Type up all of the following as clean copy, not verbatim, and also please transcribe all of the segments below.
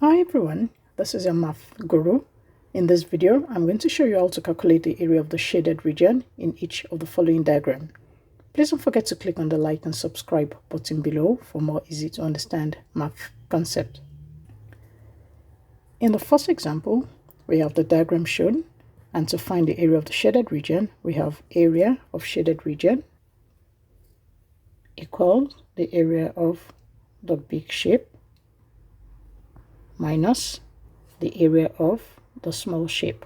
Hi everyone, this is your math guru. In this video, I'm going to show you how to calculate the area of the shaded region in each of the following diagram. Please don't forget to click on the like and subscribe button below for more easy to understand math concept. In the first example, we have the diagram shown, and to find the area of the shaded region, we have area of shaded region equals the area of the big shape minus the area of the small shape.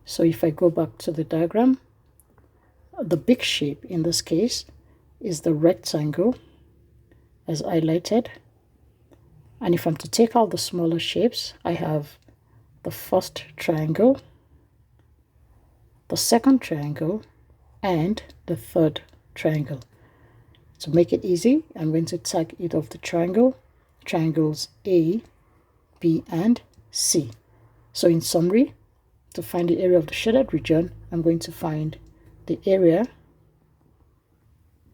So if I go back to the diagram, the big shape in this case is the rectangle as highlighted. And if I'm to take out the smaller shapes, I have the first triangle, the second triangle, and the third triangle. To make it easy, I'm going to tag either of the triangles A, B, and C. So in summary, to find the area of the shaded region, I'm going to find the area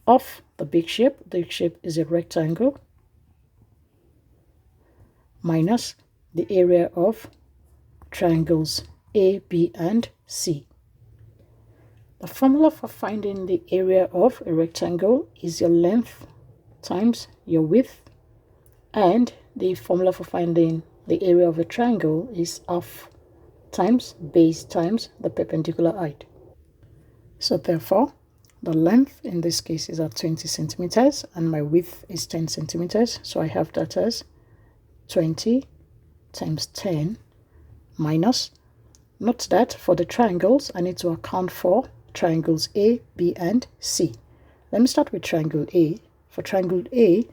of the big shape. The big shape is a rectangle minus the area of triangles A, B, and C. The formula for finding the area of a rectangle is your length times your width, and the formula for finding the area of a triangle is half times base times the perpendicular height. So therefore, the length in this case is at 20 centimeters and my width is 10 centimeters. So I have that as 20 times 10 minus, note that for the triangles, I need to account for triangles A, B, and C. Let me start with triangle A. For triangle A,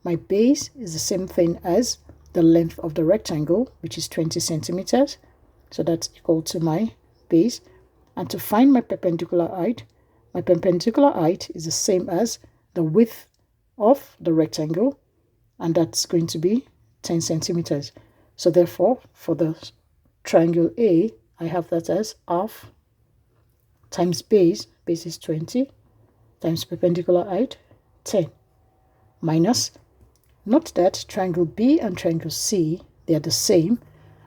my base is the same thing as the length of the rectangle, which is 20 centimeters. So that's equal to my base. And to find my perpendicular height is the same as the width of the rectangle, and that's going to be 10 centimeters. So therefore, for the triangle A, I have that as half times base is 20, times perpendicular height, 10, minus, note that triangle B and triangle C, they are the same,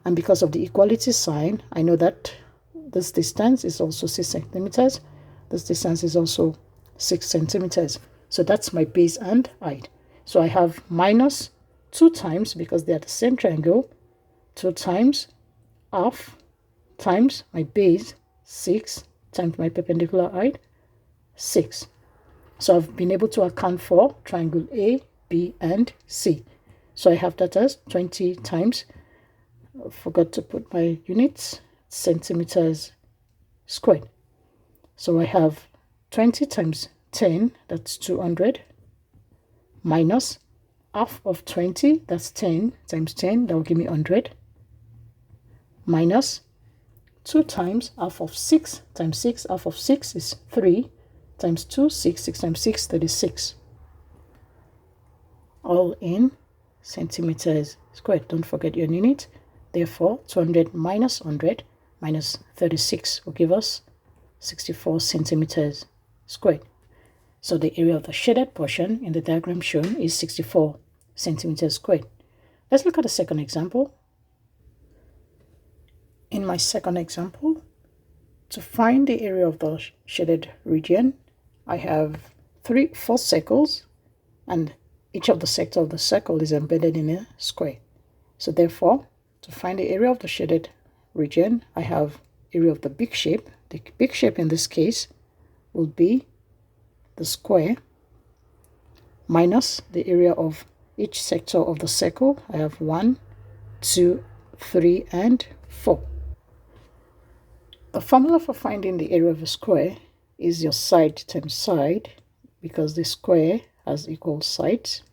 and because of the equality sign, I know that this distance is also 6 centimeters, this distance is also 6 centimeters. So that's my base and height. So I have minus 2 times, because they are the same triangle, 2 times half times my base, 6, times my perpendicular height, 6. So I've been able to account for triangle A, B, and C. So I have that as 20 times, I forgot to put my units, centimeters squared. So I have 20 times 10, that's 200, minus half of 20, that's 10 times 10, that will give me 100, minus 2 times half of 6 times 6, half of 6 is 3, times 2, 6, 6 times 6, 36. All in centimeters squared. Don't forget your unit. Therefore, 200 minus 100 minus 36 will give us 64 centimeters squared. So the area of the shaded portion in the diagram shown is 64 centimeters squared. Let's look at the second example. In my second example, to find the area of the shaded region, I have 4 circles, and each of the sectors of the circle is embedded in a square. So therefore, to find the area of the shaded region, I have area of the big shape. The big shape in this case will be the square minus the area of each sector of the circle. I have 1, 2, 3, and 4. The formula for finding the area of a square is your side times side, because the square has equal sides,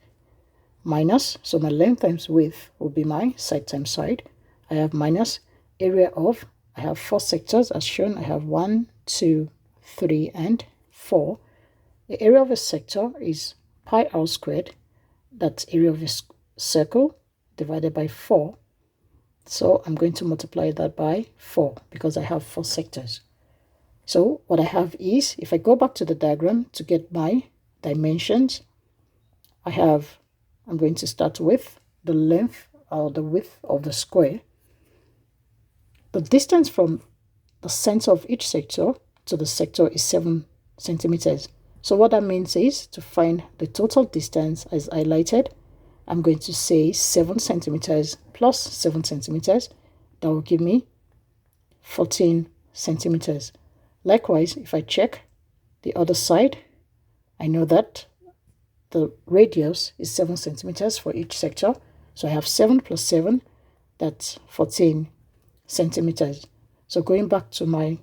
minus, so my length times width will be my side times side. I have minus area of, I have 4 sectors as shown. I have 1, 2, 3, and 4. The area of a sector is pi r squared, that's area of a circle, divided by 4. So I'm going to multiply that by 4 because I have 4 sectors. So what I have is, if I go back to the diagram to get my dimensions, I'm going to start with the length or the width of the square, the distance from the center of each sector to the sector is 7 centimeters. So what that means is, to find the total distance as highlighted, I'm going to say 7 centimeters plus 7 centimeters. That will give me 14 centimeters. Likewise, if I check the other side, I know that the radius is 7 centimeters for each sector. So I have 7 plus 7, that's 14 centimeters. So going back to my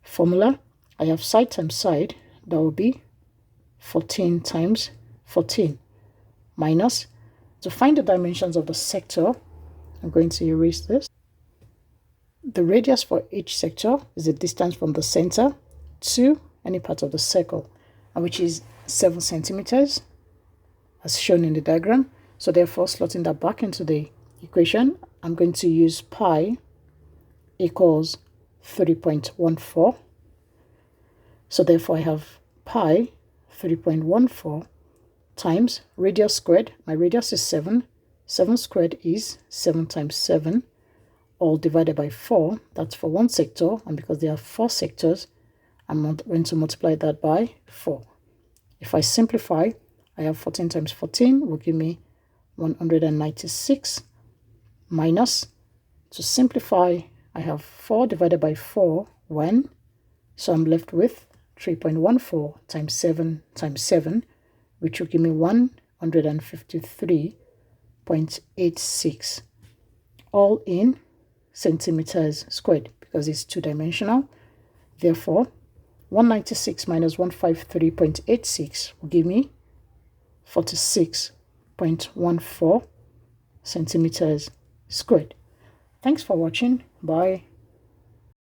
formula, I have side times side, that will be 14 times 14, minus, to find the dimensions of the sector, I'm going to erase this. The radius for each sector is the distance from the center to any part of the circle, which is 7 centimeters, as shown in the diagram. So therefore, slotting that back into the equation, I'm going to use pi equals 3.14. So therefore, I have pi 3.14 times radius squared. My radius is 7. 7 squared is 7 times 7, all divided by 4. That's for one sector, and because there are 4 sectors, I'm going to multiply that by 4. If I simplify, I have 14 times 14 will give me 196, minus, to simplify, I have 4 divided by 4, 1. So I'm left with 3.14 times 7, which will give me 153.86, all in centimeters squared, because it's 2-dimensional. Therefore, 196 minus 153.86 will give me 46.14 centimeters squared. Thanks for watching. Bye.